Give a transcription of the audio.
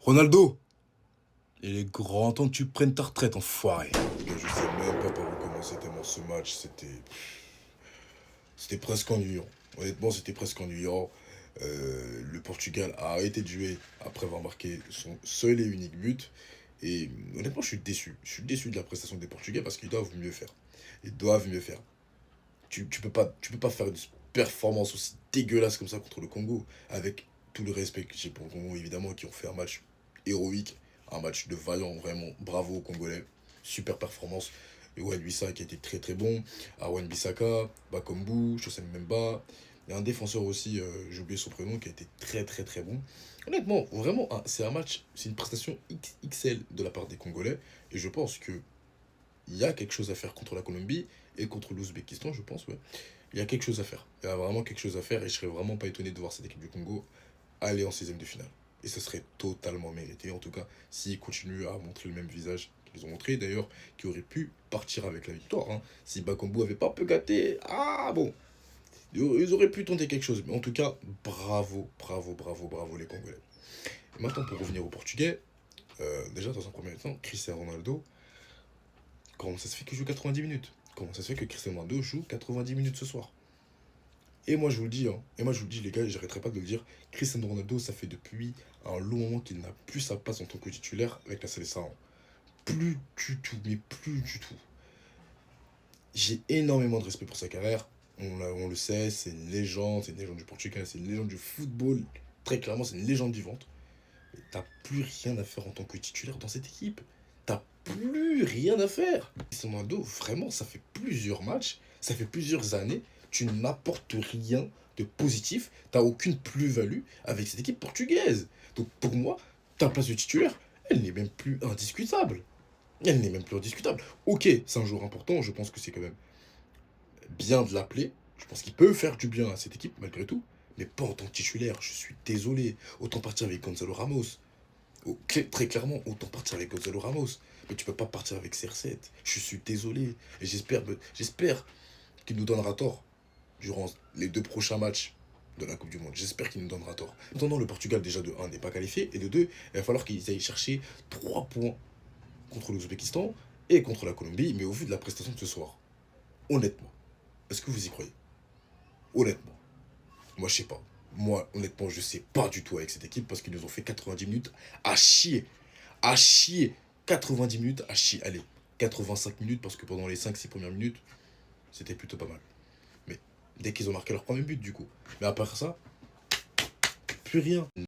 Ronaldo, il est grand temps que tu prennes ta retraite, enfoiré. Je sais même pas par où commencer tellement ce match, c'était presque ennuyant. Honnêtement, c'était presque ennuyant. Le Portugal a arrêté de jouer après avoir marqué son seul et unique but. Et honnêtement, je suis déçu. Je suis déçu de la prestation des Portugais parce qu'ils doivent mieux faire. Ils doivent mieux faire. Tu peux pas faire une performance aussi dégueulasse comme ça contre le Congo, avec tout le respect que j'ai pour le Congo, évidemment, qui ont fait un match héroïque, un match de vaillant, vraiment. Bravo aux Congolais. Super performance. Et Wan-Bissaka qui a été très très bon. Arwan Bissaka, Bakambu, Chosen Memba. Il y a un défenseur aussi, j'ai oublié son prénom, qui a été très très très bon. Honnêtement, vraiment, c'est un match, c'est une prestation XL de la part des Congolais. Et je pense que il y a quelque chose à faire contre la Colombie et contre l'Ouzbékistan, je pense, ouais. Il y a quelque chose à faire. Il y a vraiment quelque chose à faire et je serais vraiment pas étonné de voir cette équipe du Congo aller en 16e de finale. Et ce serait totalement mérité, en tout cas, s'ils continuent à montrer le même visage qu'ils ont montré, d'ailleurs, qui aurait pu partir avec la victoire, hein. Si Bakambu avait pas un peu gâté, ah bon, ils auraient pu tenter quelque chose. Mais en tout cas, bravo, bravo, bravo, bravo les Congolais. Et maintenant, pour revenir au Portugais, déjà, dans un premier temps, Cristiano Ronaldo, comment ça se fait qu'il joue 90 minutes? Comment ça se fait que Cristiano Ronaldo joue 90 minutes ce soir? Et moi je vous le dis, hein, et moi je vous le dis les gars, j'arrêterai pas de le dire, Cristiano Ronaldo, ça fait depuis un long moment qu'il n'a plus sa place en tant que titulaire avec la Seleção. Plus du tout, mais plus du tout. J'ai énormément de respect pour sa carrière, on le sait, c'est une légende du Portugal, c'est une légende du football, très clairement c'est une légende vivante. Mais t'as plus rien à faire en tant que titulaire dans cette équipe. T'as plus rien à faire. Cristiano Ronaldo, vraiment, ça fait plusieurs matchs, ça fait plusieurs années, tu n'apportes rien de positif, t'as aucune plus-value avec cette équipe portugaise. Donc pour moi, ta place de titulaire, elle n'est même plus indiscutable. Elle n'est même plus indiscutable. Ok, c'est un joueur important, je pense que c'est quand même bien de l'appeler. Je pense qu'il peut faire du bien à cette équipe, malgré tout. Mais pas en tant que titulaire, je suis désolé. Autant partir avec Gonzalo Ramos. Très clairement, autant partir avec Gonzalo Ramos. Mais tu peux pas partir avec CR7. Je suis désolé. Et j'espère qu'il nous donnera tort durant les 2 prochains matchs de la Coupe du Monde. J'espère qu'il nous donnera tort. En attendant, le Portugal, déjà de un n'est pas qualifié. Et de 2 il va falloir qu'ils aillent chercher 3 points contre l'Ouzbékistan et contre la Colombie. Mais au vu de la prestation de ce soir, honnêtement, est-ce que vous y croyez? Honnêtement. Moi, je sais pas. Moi, honnêtement, je sais pas du tout avec cette équipe parce qu'ils nous ont fait 90 minutes à chier. À chier. 90 minutes à chier. Allez, 85 minutes parce que pendant les 5-6 premières minutes, c'était plutôt pas mal. Mais dès qu'ils ont marqué leur premier but, du coup. Mais après ça, plus rien.